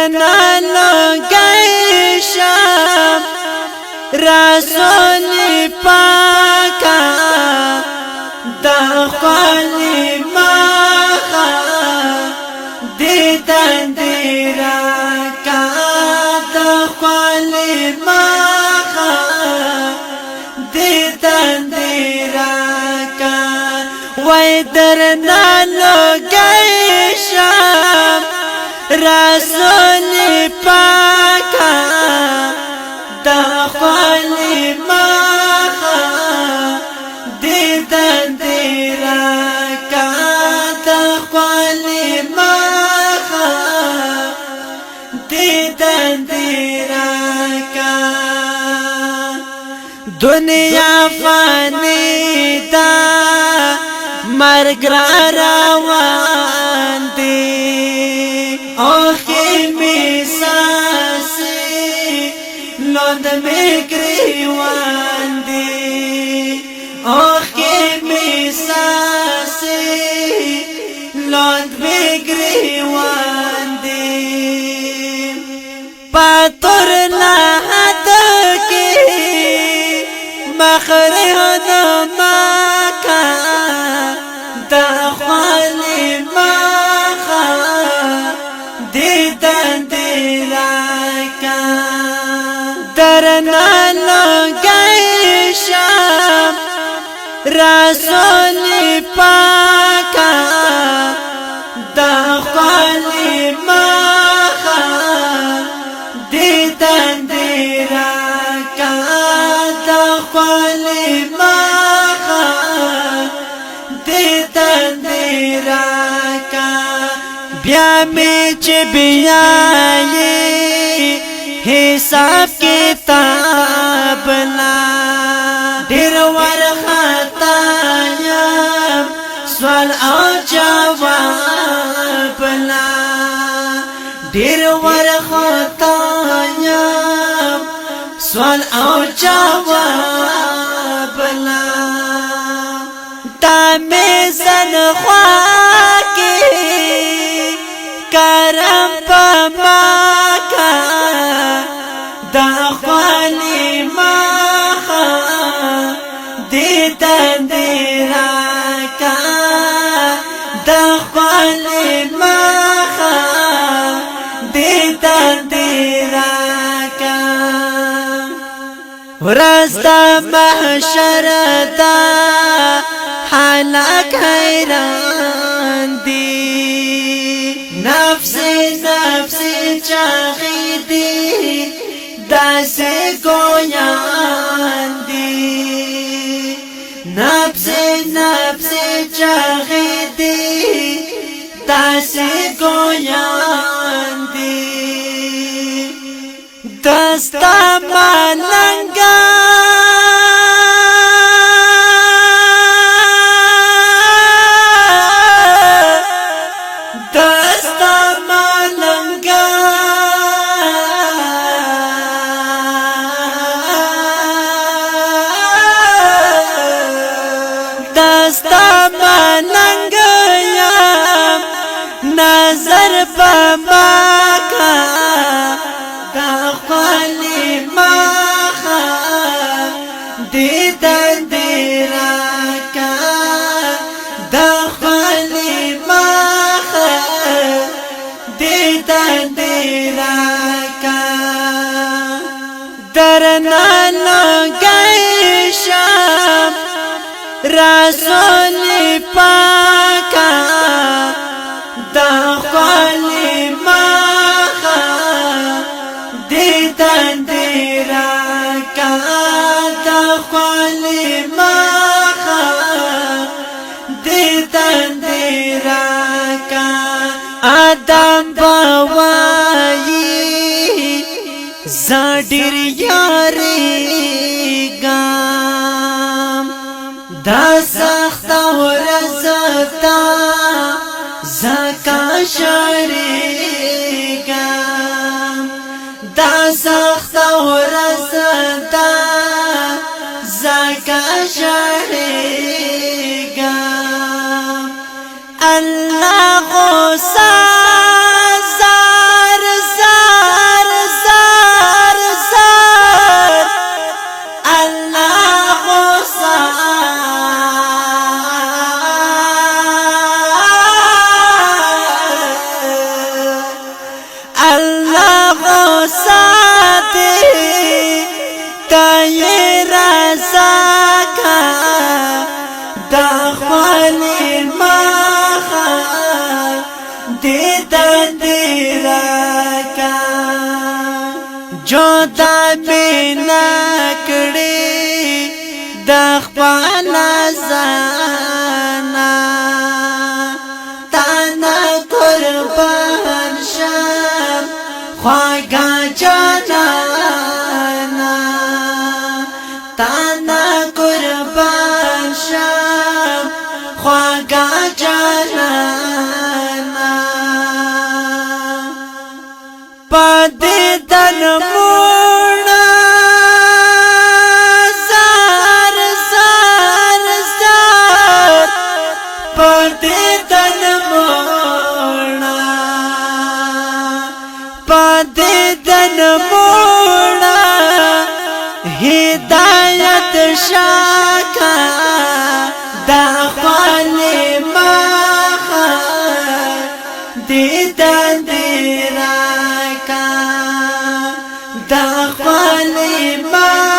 درنا لگئی شم رسول پاکا دا خوالی ماخا دیدن دیراکا دا خوالی ماخا دیدن دیراکا وی درنا لگئی شم رسول پاکا دا خوالی ماخا دیدن دیراکا دا خوالی ماخا دیدن دیراکا دنیا فانی دا مرگ را روان دی اوخی می ساسی لوند می گریوان دی اوخی می ساسی لوند می گریوان دی پاتور لحد کی مخریان مکا دا خوالی ماخا دیدن دیراکا درنا لگئی شم رسول پاکا دا خوالی ماخا دیدن دیراکا دا خوالی ماخا دیدن دیراکا بیا می چه بیایی حساب کتاب لا دیر ورخطایم سوال او جواب لا دیر ورخطایم سوال او جواب لا دا میزن خواکی کرم پا ماکا دا خوالی ماخا دیدن دیراکا دا خوالی ماخا دیدن دیراکا ورستا محشر دا حالک حیران دی نفسی نفسی چاہی دی داسی گویان دی نفسی نفسی چاہی دی داسی گویان دی دستا مالنگا دستا ملنگ یم نظر بماکا دا خوالی ماخا دیدن دیراکا دا خوالی ماخا دیدن دیراکا درنا لگئی شم رسول پاکا دا خوالی ماخا دیدن دیراکا دا خوالی ماخا دیدن دیراکا آدم بوایی زادر یاری گام دا سخت ورزتا زکا شریگم دا سخت ورزتا زکا شریگم الله غصه زار زار غصه تای رزاکا دا خوالی ماخا دیدن دیراکا جو دا بینا کڑی دا خوالا زانا تانا قربان شم خواگا جانا تانا قربان شم خواگا جانانا پدی دن مونا زار زار زار پدی دن مونا پدی دن مونا هدایت شاکا دا خوالی ماخا دیدن دیراکا دا خوالی ماخا